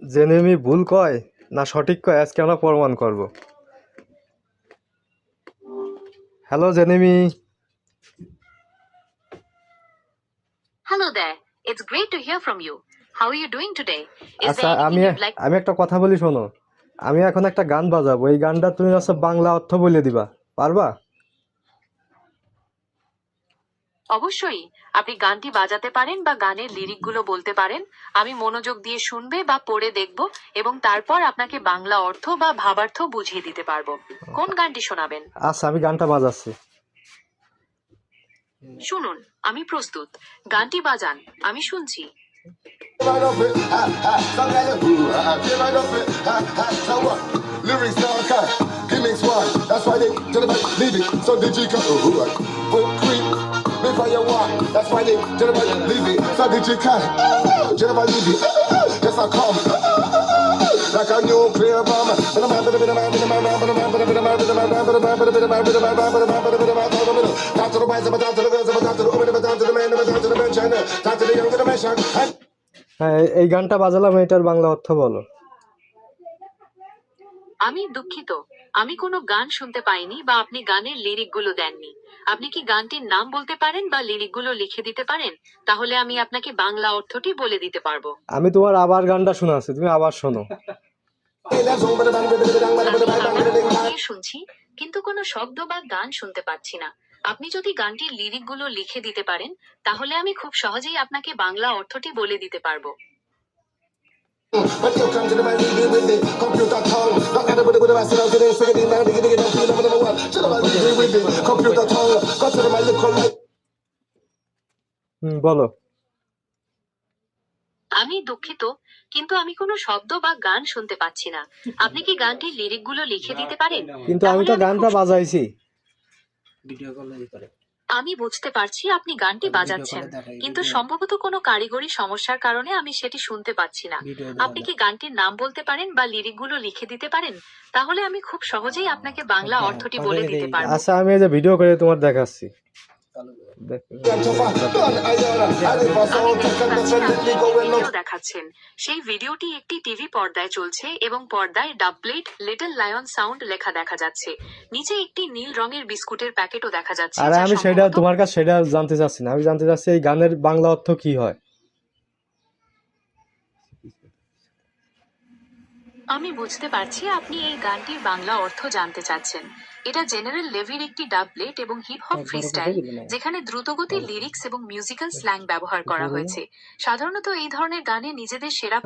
জেনেমি ভুল কয় না সঠিক কয় আজকে আমরা প্রমাণ করব। Hello জেনেমি। Hello there. It's great to hear from you. How are you doing today? Is আচ্ছা there আমি anything you'd like? আমি একটা কথা বলি শোনো। আমি এখন একটা গান বাজাবো, এই গানটা তুমি হচ্ছে বাংলা অর্থ বলে দিবা, পারবা? অবশ্যই, আপনি গানটি বাজাতে পারেন বা গানের লিরিকগুলো বলতে পারেন। আমি মনোযোগ দিয়ে শুনবে বা পড়ে দেখব এবং তারপর আপনাকে বাংলা অর্থ বা ভাবার্থ বুঝিয়ে দিতে পারবো। কোন গানটি শোনাবেন? আচ্ছা আমি গানটা বাজাচ্ছি। শুনুন, আমি প্রস্তুত। গানটি বাজান, আমি শুনছি। Right up it, ha ha, some like a boo, ha, get right up it, ha ha, so what? Lyrics don't cut, gimmicks one, that's why they tell about leave it, so did you cut, foot creep, before you walk, that's why they tell about leave it, so did you cut, tell about leave it, just a come, like a nuclear bomb, হ্যাঁ এই গানটা বাজালাম, এটার বাংলা অর্থ বলো। আমি দুঃখিত, আমি কোনো গান শুনতে পাইনি বা আপনি গানের লিরিকগুলো দেননি। আপনি কি গানটির নাম বলতে পারেন বা লিরিকগুলো লিখে দিতে পারেন? তাহলে আমি আপনাকে বাংলা অর্থটি বলে দিতে পারবো। আমি তোমার আবার গানটা শোনাচ্ছি, তুমি আবার শোনো। আমি শুনছি, কিন্তু কোনো শব্দ বা গান শুনতে পাচ্ছি না। আপনি যদি গানটির লিরিকগুলো লিখে দিতে পারেন, তাহলে আমি খুব সহজেই আপনাকে বাংলা অর্থটি বলে দিতে পারবো। But you come to the man, you with the computer tongue. Not everybody with the rest of the second in the beginning of the number one. Should have been with the computer tongue. Got to the man, look like. বলো। আমি দুঃখিত, কিন্তু আমি কোনো শব্দ বা গান শুনতে পাচ্ছি না। আপনি কি গানটির লিরিকগুলো লিখে দিতে পারেন? কিন্তু আমি তো তাহলে গানটা বাজাইছি। আমি বুঝতে পারছি আপনি গানটি বাজাচ্ছেন, কিন্তু সম্ভবত কোনো কারিগরি সমস্যার কারণে আমি সেটি শুনতে পাচ্ছি না। আপনি কি গানটির নাম বলতে পারেন বা লিরিকগুলো লিখে দিতে পারেন? তাহলে আমি খুব সহজেই আপনাকে বাংলা অর্থটি বলে দিতে পারবো। আচ্ছা আমি এই যে ভিডিও করে তোমার দেখাচ্ছি। ভিডিও দেখাচ্ছেন, সেই ভিডিওটি একটি টিভি পর্দায় চলছে এবং পর্দায় ডাব প্লেট লিটল লায়ন সাউন্ড লেখা দেখা যাচ্ছে। নিচে একটি নীল রঙের বিস্কুটের প্যাকেটও দেখা যাচ্ছে। আরে যা আমি সেটা সম্ভবত- তোমার কাছে সেটা জানতে চাচ্ছি না, আমি জানতে চাচ্ছি এই গানের বাংলা অর্থ কি হয়। আমি বুঝতে পারছি আপনি এই গানটির বাংলা অর্থ জানতে চাচ্ছেন। এটা জেনারেল লেভির একটি ডাব প্লেট এবং হিপ হপ ফ্রিস্টাইল, যেখানে দ্রুতগতির লিরিক্স এবং মিউজিক্যাল স্ল্যাং ব্যবহার করা হয়েছে। সাধারণত এই ধরনের গানে নিজেদের সেরা